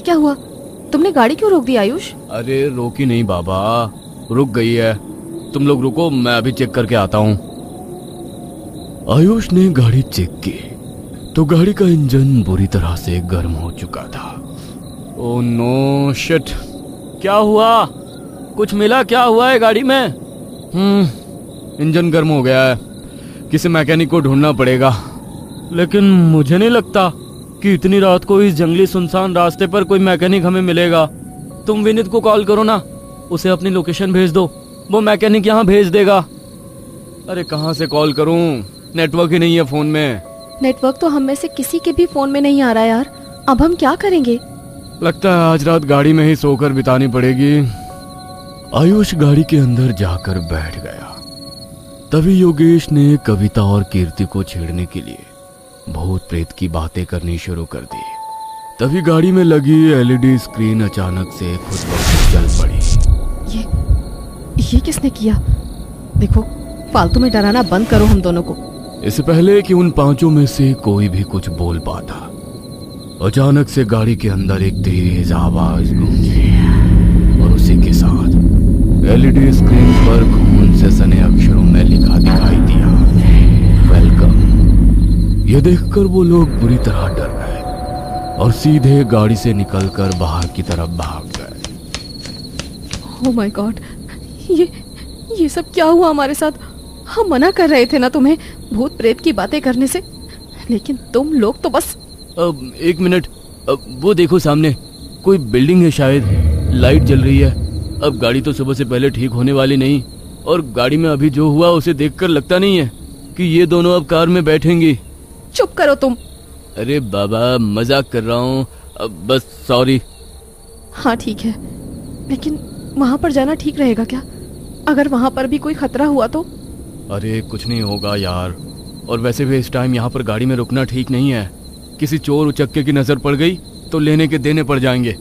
क्या हुआ? तुमने गाड़ी क्यों रोक दी आयुष? अरे रोकी नहीं बाबा, रुक गई है। तुम लोग रुको, मैं अभी चेक करके आता हूँ। आयुष ने गाड़ी चेक की तो गाड़ी का इंजन बुरी तरह से गर्म हो चुका था। ओह नो शिट, क्या हुआ? कुछ मिला? क्या हुआ है गाड़ी में? इंजन गर्म हो गया है, किसी मैकेनिक को ढूंढना पड़ेगा। लेकिन मुझे नहीं लगता कि इतनी रात को इस जंगली सुनसान रास्ते पर कोई मैकेनिक हमें मिलेगा। तुम विनीत को कॉल करो ना, उसे अपनी लोकेशन भेज दो, वो मैकेनिक यहाँ भेज देगा। अरे कहाँ से कॉल करूँ, नेटवर्क ही नहीं है फोन में। नेटवर्क तो हम में से किसी के भी फोन में नहीं आ रहा यार, अब हम क्या करेंगे? लगता है आज रात गाड़ी में ही सोकर बितानी पड़ेगी। आयुष गाड़ी के अंदर जाकर बैठ गया। तभी योगेश ने कविता और कीर्ति को छेड़ने के लिए भूत प्रेत की बातें करनी शुरू कर दी। तभी गाड़ी में लगी एलईडी स्क्रीन अचानक से खुद ब खुद जल पड़ी। ये किसने किया? देखो, फालतू में डराना बंद करो हम दोनों को। इससे पहले कि उन पांचों में से कोई भी कुछ बोल पाता, अचानक से गाड़ी के अंदर एक तेज आवाज गूंजी और उसी के साथ एलईडी स्क्रीन पर खून से सने अक्षरों में लिखा दिखाई दिया, वेलकम। यह देखकर वो लोग बुरी तरह डर गए और सीधे गाड़ी से निकलकर बाहर की तरफ भाग गए। ओह माय गॉड, ये सब क्या हुआ हमारे साथ? हम मना कर रहे थे ना तुम्हें भूत प्रेत की बातें करने से, लेकिन तुम लोग तो बस। एक मिनट, वो देखो सामने कोई बिल्डिंग है, शायद लाइट जल रही है। अब गाड़ी तो सुबह से पहले ठीक होने वाली नहीं, और गाड़ी में अभी जो हुआ उसे देखकर लगता नहीं है कि ये दोनों अब कार में बैठेंगी। चुप करो तुम। अरे बाबा, मजाक कर रहा हूँ, बस सॉरी। हाँ ठीक है, लेकिन वहाँ पर जाना ठीक रहेगा क्या? अगर वहाँ पर भी कोई खतरा हुआ तो? अरे कुछ नहीं होगा यार, और वैसे भी इस टाइम यहाँ पर गाड़ी में रुकना ठीक नहीं है। किसी चोर उचक्के की नजर पड़ गई तो लेने के देने पड़ जाएंगे।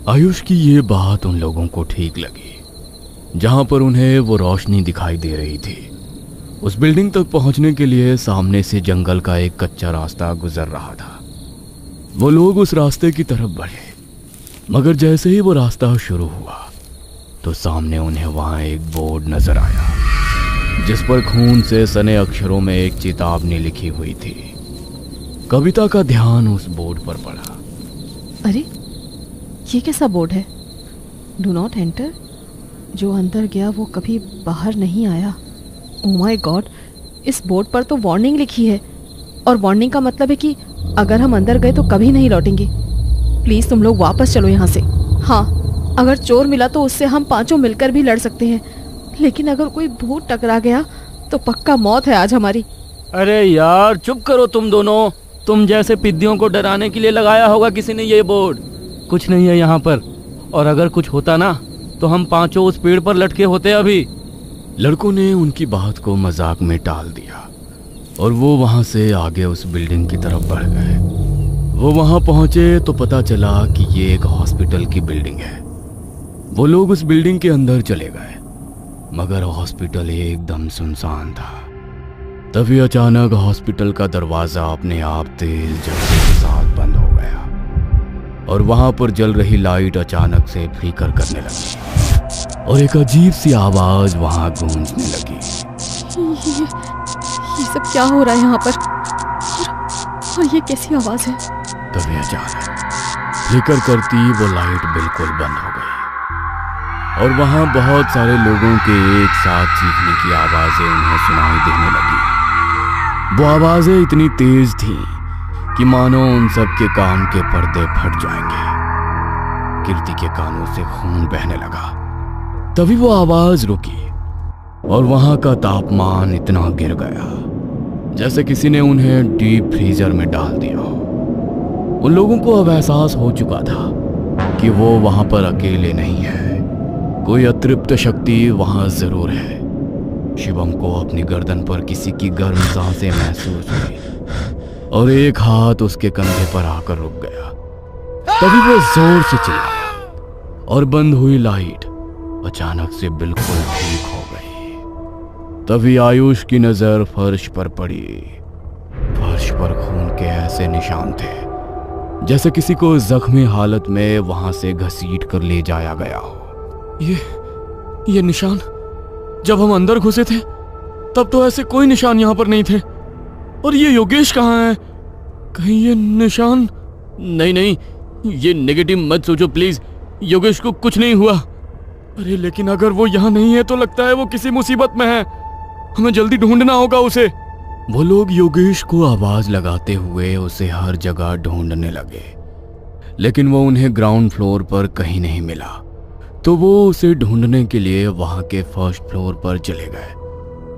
आयुष की ये बात उन लोगों को ठीक लगी। जहां पर उन्हें वो रोशनी दिखाई दे रही थी, उस बिल्डिंग तक पहुंचने के लिए सामने से जंगल का एक कच्चा रास्ता गुजर रहा था। वो लोग उस रास्ते की तरफ बढ़े, मगर जैसे ही वो रास्ता शुरू हुआ तो सामने उन्हें वहां एक बोर्ड नजर आया, जिस पर खून से सने अक्षरों में एक चेतावनी लिखी हुई थी। कविता का ध्यान उस बोर्ड पर पड़ा। अरे ये कैसा बोर्ड है? डू नॉट एंटर, जो अंदर गया वो कभी बाहर नहीं आया। ओह माय गॉड, इस बोर्ड पर तो वार्निंग लिखी है, और वार्निंग का मतलब है कि अगर हम अंदर गए तो कभी नहीं लौटेंगे। प्लीज तुम लोग वापस चलो यहाँ से। हाँ, अगर चोर मिला तो उससे हम पांचों मिलकर भी लड़ सकते हैं, लेकिन अगर कोई भूत टकरा गया तो पक्का मौत है आज हमारी। अरे यार चुप करो तुम दोनों, तुम जैसे पिद्दियों को डराने के लिए लगाया होगा किसी ने ये बोर्ड। कुछ नहीं है यहाँ पर, और अगर कुछ होता ना तो हम पांचों उस पेड़ पर लटके होते अभी। लड़कों ने उनकी बात को मजाक में टाल दिया और वो वहां से आगे उस बिल्डिंग की तरफ बढ़ गए। वो वहां पहुंचे तो पता चला कि ये एक हॉस्पिटल की बिल्डिंग है। वो लोग उस बिल्डिंग के अंदर चले गए, मगर हॉस्पिटल एकदम सुनसान था। तभी अचानक हॉस्पिटल का दरवाजा अपने आप तेज झटके के साथ बंद हो गया और वहां पर जल रही लाइट अचानक से फ्लिकर करने लगी और एक अजीब सी आवाज वहां गूंजने लगी। ये सब क्या हो रहा है यहाँ पर? और ये कैसी आवाज है? तभी अचानक फ्लिकर करती वो लाइट बिल्कुल बंद हो गई और वहां बहुत सारे लोगों के एक साथ चीखने की आवाजें उन्हें सुनाई देने लगी। वो आवाजें इतनी तेज थी कि मानो उन सब के कान के पर्दे फट जाएंगे। कीर्ति के कानों से खून बहने लगा। तभी वो आवाज रुकी और वहां का तापमान इतना गिर गया जैसे किसी ने उन्हें डीप फ्रीजर में डाल दिया हो। उन लोगों को अब एहसास हो चुका था कि वो वहां पर अकेले नहीं है, कोई अतृप्त शक्ति वहां जरूर है। शिवम को अपनी गर्दन पर किसी की गर्म सांसें महसूस हुई और एक हाथ उसके कंधे पर आकर रुक गया। तभी वो जोर से चिल्लाया और बंद हुई लाइट अचानक से बिल्कुल ठीक हो गई। तभी आयुष की नजर फर्श पर पड़ी। फर्श पर खून के ऐसे निशान थे जैसे किसी को जख्मी हालत में वहां से घसीट कर ले जाया गया हो। ये निशान, जब हम अंदर घुसे थे तब तो ऐसे कोई निशान यहां पर नहीं थे। और ये योगेश कहाँ है? कहीं ये निशान? नहीं, ये नेगेटिव मत सोचो प्लीज, योगेश को कुछ नहीं हुआ। अरे लेकिन अगर वो यहाँ नहीं है तो लगता है वो किसी मुसीबत में है। हमें जल्दी ढूंढना होगा उसे। वो लोग योगेश को आवाज लगाते हुए उसे हर जगह ढूंढने लगे, लेकिन वो उन्हें ग्राउंड फ्लोर पर कहीं नहीं मिला। तो वो उसे ढूंढने के लिए वहां के फर्स्ट फ्लोर पर चले गए।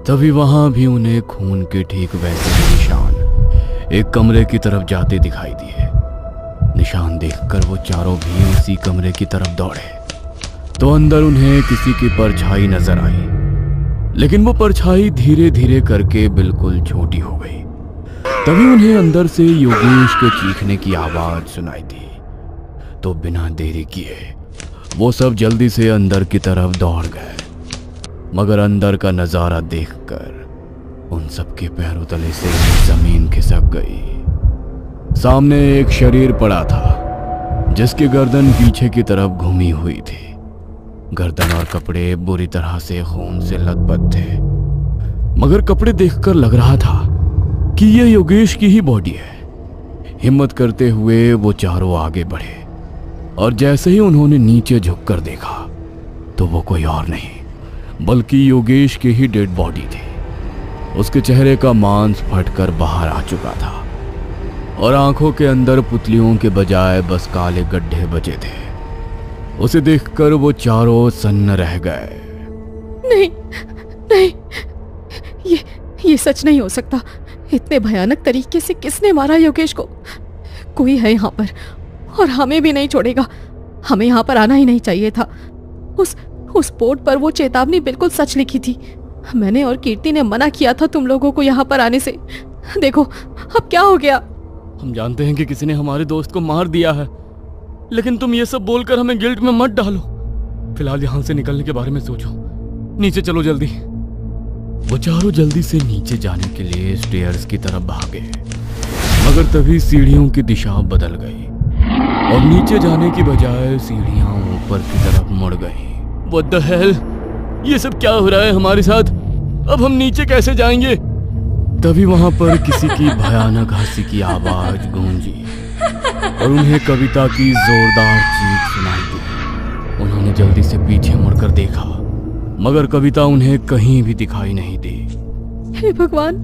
तभी वहां भी उन्हें खून के ठीक वैसे ही निशान एक कमरे की तरफ जाते दिखाई दिए। निशान देखकर वो चारों भी उसी कमरे की तरफ दौड़े। तो अंदर उन्हें किसी की परछाई नजर आई, लेकिन वो परछाई धीरे धीरे करके बिल्कुल छोटी हो गई। तभी उन्हें अंदर से योगेश के चीखने की आवाज सुनाई दी। तो बिना देरी किए वो सब जल्दी से अंदर की तरफ दौड़ गए। मगर अंदर का नजारा देखकर उन सबके पैरों तले से जमीन खिसक गई। सामने एक शरीर पड़ा था जिसकी गर्दन पीछे की तरफ घूमी हुई थी। गर्दन और कपड़े बुरी तरह से खून से लथपथ थे, मगर कपड़े देखकर लग रहा था कि यह योगेश की ही बॉडी है। हिम्मत करते हुए वो चारों आगे बढ़े और जैसे ही उन्होंने नीचे झुककर देखा तो वो कोई और नहीं बल्कि योगेश की ही डेड बॉडी थी। उसके चेहरे का मांस फटकर बाहर आ चुका था और आंखों के अंदर पुतलियों के बजाय बस काले गड्ढे बचे थे। उसे देखकर वो चारों सन्न रह गए। नहीं, ये सच नहीं हो सकता। इतने भयानक तरीके से किसने मारा योगेश को? कोई है यहाँ पर और हमें भी नहीं छोड़ेगा। हमें यहाँ पर आना ही नहीं चाहिए था। उस बोर्ड पर वो चेतावनी बिल्कुल सच लिखी थी। मैंने और कीर्ति ने मना किया था तुम लोगों को यहाँ पर आने से। देखो अब क्या हो गया। हम जानते हैं कि किसी ने हमारे दोस्त को मार दिया है, लेकिन तुम ये सब बोलकर हमें गिल्ट में मत डालो। फिलहाल यहाँ से निकलने के बारे में सोचो। नीचे चलो जल्दी। वो चारों जल्दी से नीचे जाने के लिए स्टेयर्स की तरफ भागे, मगर तभी सीढ़ियों की दिशा बदल गई और नीचे जाने की बजाय सीढ़ियां ऊपर की तरफ मुड़ गई। What the hell? ये सब क्या हो रहा है हमारे साथ? अब हम नीचे कैसे जाएंगे? तभी वहां पर किसी की भयानक हंसी की आवाज गूंजी और उन्हें कविता की जोरदार चीख सुनाई दी। उन्होंने जल्दी से पीछे मुड़कर देखा, मगर कविता उन्हें कहीं भी दिखाई नहीं दी। हे भगवान,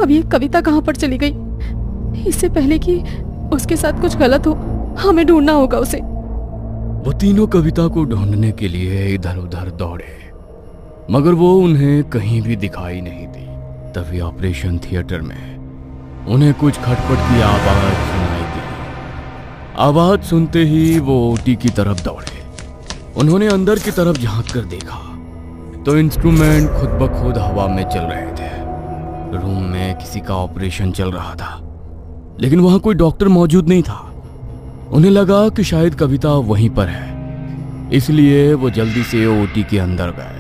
अब ये कविता कहाँ पर चली गई? इससे पहले कि उसके साथ कुछ गलत हो, हमें ढूंढना होगा उसे। वो तीनों कविता को ढूंढने के लिए इधर उधर दौड़े, मगर वो उन्हें कहीं भी दिखाई नहीं दी। तभी ऑपरेशन थिएटर में उन्हें कुछ खटपट की आवाज सुनाई दी। आवाज सुनते ही वो ओटी की तरफ दौड़े। उन्होंने अंदर की तरफ झांक कर देखा तो इंस्ट्रूमेंट खुद ब खुद हवा में चल रहे थे। रूम में किसी का ऑपरेशन चल रहा था, लेकिन वहां कोई डॉक्टर मौजूद नहीं था। उन्हें लगा कि शायद कविता वहीं पर है, इसलिए वो जल्दी से ओटी के अंदर गए।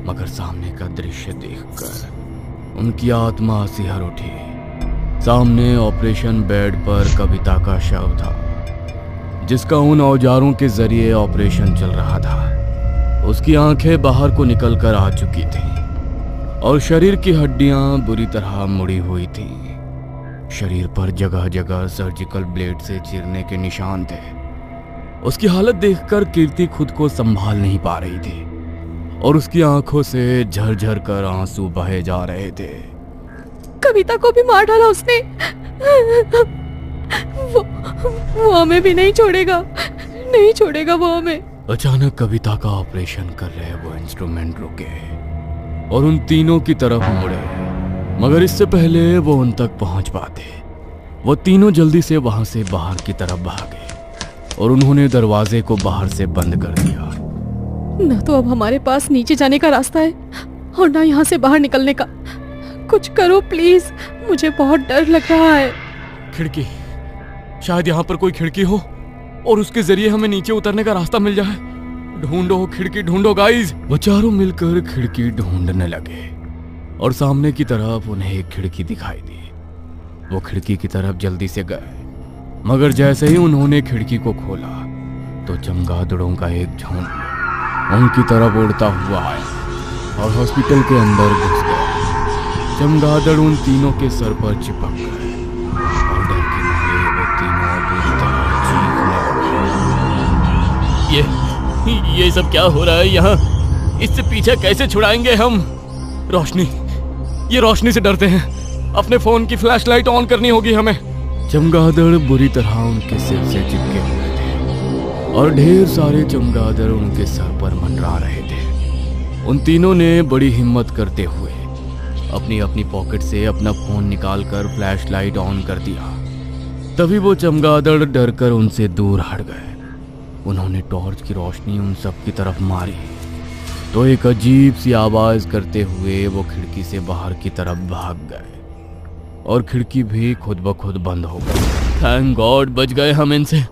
मगर सामने का दृश्य देखकर उनकी आत्मा सिहर उठी। सामने ऑपरेशन बेड पर कविता का शव था, जिसका उन औजारों के जरिए ऑपरेशन चल रहा था। उसकी आंखें बाहर को निकलकर आ चुकी थीं और शरीर की हड्डियां बुरी तरह मुड़ी हुई थीं। शरीर पर जगह जगह सर्जिकल ब्लेड से चीरने के निशान थे। उसकी हालत देखकर कीर्ति खुद को संभाल नहीं पा रही थी और उसकी आंखों से झरझर कर आंसू बहे जा रहे थे। कविता को भी मार डाला उसने। वो हमें भी नहीं छोड़ेगा, नहीं छोड़ेगा वो हमें। अचानक कविता का ऑपरेशन कर रहे वो इंस्ट्रूमेंट रुके और उन तीनों की तरफ मुड़े, मगर इससे पहले वो उन तक पहुंच पाते, वो तीनों जल्दी से वहां से बाहर की तरफ भागे और उन्होंने दरवाजे को बाहर से बंद कर दिया। ना तो अब हमारे पास नीचे जाने का रास्ता है और ना यहाँ से बाहर निकलने का। कुछ करो प्लीज, मुझे बहुत डर लग रहा है। खिड़की, शायद यहाँ पर कोई खिड़की हो और उसके जरिए हमें नीचे उतरने का रास्ता मिल जाए। ढूंढो खिड़की, ढूंढो गाइस। वो चारों मिलकर खिड़की ढूंढने लगे और सामने की तरफ उन्हें एक खिड़की दिखाई दी। वो खिड़की की तरफ जल्दी से गए, मगर जैसे ही उन्होंने खिड़की को खोला तो चमगादड़ों का एक झुंड उनकी तरफ उड़ता हुआ आया और हॉस्पिटल के अंदर घुस गया। चमगादड़ उन तीनों के सर पर चिपक गए और डर के मारे वो तीनों बुरी तरह चीखने लगे। ये सब क्या हो रहा है यहाँ? इससे पीछे कैसे छुड़ाएंगे हम? रोशनी, ये रोशनी से डरते हैं। अपने फोन की फ्लैशलाइट ऑन करनी होगी हमें। चमगादड़ बुरी तरह उनके सिर से चिपके हुए थे और ढेर सारे चमगादड़ उनके सर पर मंडरा रहे थे। उन तीनों ने बड़ी हिम्मत करते हुए अपनी अपनी पॉकेट से अपना फोन निकालकर फ्लैशलाइट ऑन कर दिया। तभी वो चमगादड़ डरकर उनसे दूर हट गए। उन्होंने टॉर्च की रोशनी उन सब की तरफ मारी तो एक अजीब सी आवाज करते हुए वो खिड़की से बाहर की तरफ भाग गए और खिड़की भी खुद ब खुद बंद हो गई। थैंक गॉड बच गए हम इनसे,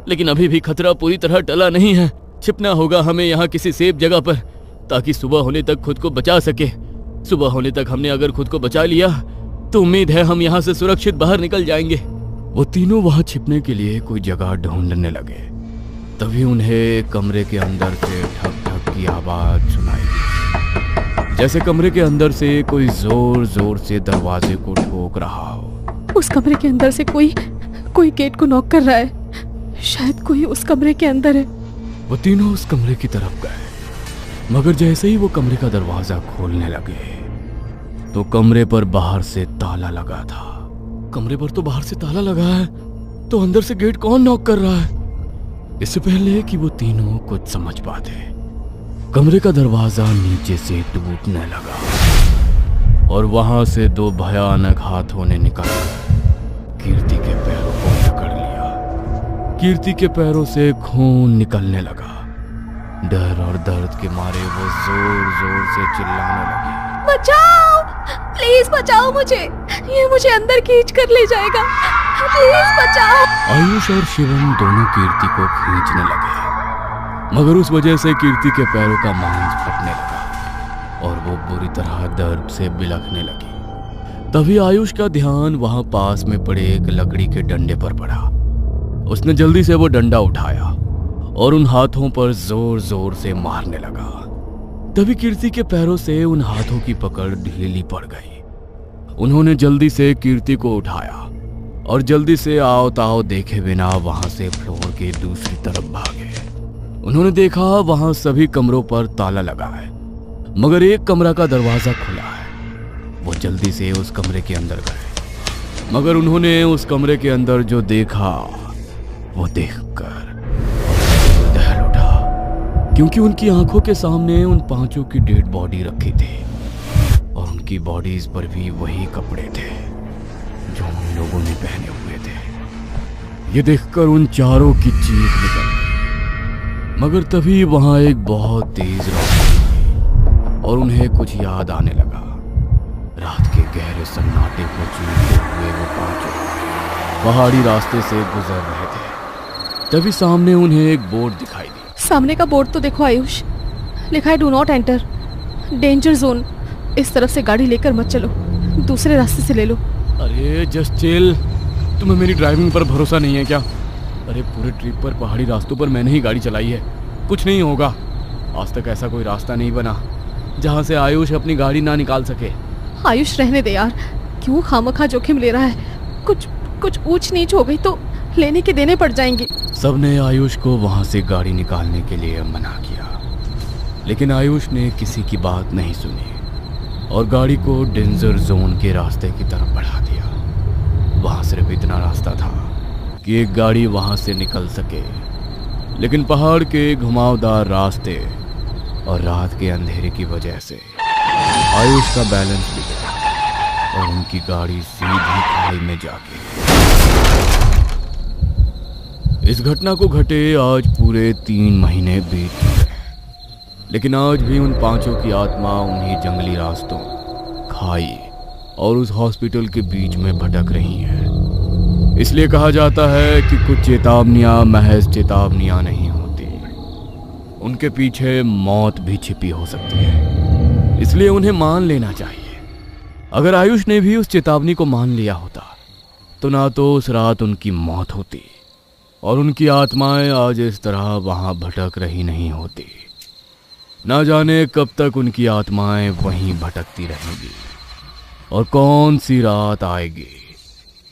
लेकिन अभी भी खतरा पूरी तरह टला नहीं है। छिपना होगा हमें यहाँ किसी सेफ जगह पर, ताकि सुबह होने तक खुद को बचा सके। सुबह होने तक हमने अगर खुद को बचा लिया तो उम्मीद है हम यहाँ से सुरक्षित बाहर निकल जाएंगे। वो तीनों वहां छिपने के लिए कोई जगह ढूंढने लगे। तभी उन्हें कमरे के अंदर से ठक ठक की आवाज सुनाई दी, जैसे कमरे के अंदर से कोई जोर जोर से दरवाजे को ठोक रहा हो। उस कमरे के अंदर से कोई गेट को नॉक कर रहा है। शायद कोई उस कमरे के अंदर है। वो तीनों उस कमरे की तरफ गए, मगर जैसे ही वो कमरे का दरवाजा खोलने लगे तो कमरे पर बाहर से ताला लगा था। कमरे पर तो बाहर से ताला लगा है, तो अंदर से गेट कौन नॉक कर रहा है? इससे पहले कि वो तीनों कुछ समझ पाते, कमरे का दरवाजा नीचे से टूटने लगा और वहां से दो भयानक हाथों ने निकलकर कीर्ति के पैरों को पकड़ लिया। कीर्ति के पैरों से खून निकलने लगा। डर और दर्द के मारे वो जोर जोर से चिल्लाने लगी, बचाओ, प्लीज बचाओ मुझे, ये मुझे अंदर खींच कर ले जाएगा, प्लीज बचाओ। आयुष और शिवम दोनों कीर्ति को खींचने लगे, मगर उस वजह से कीर्ति के पैरों का मांस फटने लगा और वो बुरी तरह दर्द से बिलखने लगी। तभी आयुष का ध्यान वहां पास में पड़े एक लकड़ी के डंडे पर पड़ा। उसने जल्दी से वो डंडा उठाया और उन हाथों पर जोर जोर से मारने लगा। तभी कीर्ति के पैरों से उन हाथों की पकड़ ढीली पड़ गई। उन्होंने जल्दी से कीर्ति को उठाया और जल्दी से आओ ताओ देखे बिना वहां से फ्लोर के दूसरी तरफ भागे। उन्होंने देखा वहां सभी कमरों पर ताला लगा है, मगर एक कमरा का दरवाजा खुला है। वो जल्दी से उस कमरे के अंदर गए, मगर उन्होंने उस कमरे के अंदर जो देखा वो देखकर दहल उठा, क्योंकि उनकी आंखों के सामने उन पांचों की डेड बॉडी रखी थी और उनकी बॉडीज पर भी वही कपड़े थे जो उन लोगों ने पहने हुए थे। ये देखकर उन चारों की चीख निकल गई, मगर तभी वहां एक बहुत तेज रोशनी हुई और उन्हें कुछ याद आने लगा। रात के गहरे सन्नाटे को चीरते हुए वो पांचों पहाड़ी रास्ते से गुजर रहे थे। तभी सामने उन्हें एक बोर्ड दिखाई दी। सामने का बोर्ड तो देखो आयुष, लिखा है do not enter, danger zone. इस तरफ से गाड़ी लेकर मत चलो, दूसरे रास्ते से ले लो। अरे जस्ट चिल, तुम्हें मेरी ड्राइविंग पर भरोसा नहीं है क्या? अरे पूरे ट्रिप पर पहाड़ी रास्तों पर मैंने ही गाड़ी चलाई है, कुछ नहीं होगा। आज तक ऐसा कोई रास्ता नहीं बना जहाँ से आयुष अपनी गाड़ी ना निकाल सके। आयुष रहने दे यार, क्यों खामखा जोखिम ले रहा है? कुछ ऊंच नीच हो गई तो लेने के देने पड़ जाएंगे। सबने आयुष को वहां से गाड़ी निकालने के लिए मना किया, लेकिन आयुष ने किसी की बात नहीं सुनी और गाड़ी को डेंजर जोन के रास्ते की तरफ बढ़ा दिया। वहां सिर्फ इतना रास्ता था कि एक गाड़ी वहां से निकल सके, लेकिन पहाड़ के घुमावदार रास्ते और रात के अंधेरे की वजह से आयुष का बैलेंस बिगड़ा और उनकी गाड़ी सीधी खाई में जाके। इस घटना को घटे आज पूरे 3 महीने बीत चुके हैं, लेकिन आज भी उन पांचों की आत्मा उन्हीं जंगली रास्तों, खाई और उस हॉस्पिटल के बीच में भटक रही हैं। इसलिए कहा जाता है कि कुछ चेतावनियां महज चेतावनियां नहीं होती, उनके पीछे मौत भी छिपी हो सकती है। इसलिए उन्हें मान लेना चाहिए। अगर आयुष ने भी उस चेतावनी को मान लिया होता तो ना तो उस रात उनकी मौत होती और उनकी आत्माएं आज इस तरह वहां भटक रही नहीं होती। ना जाने कब तक उनकी आत्माएं वहीं भटकती रहेंगी और कौन सी रात आएगी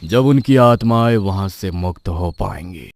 जब उनकी आत्माएं वहां से मुक्त हो पाएंगी।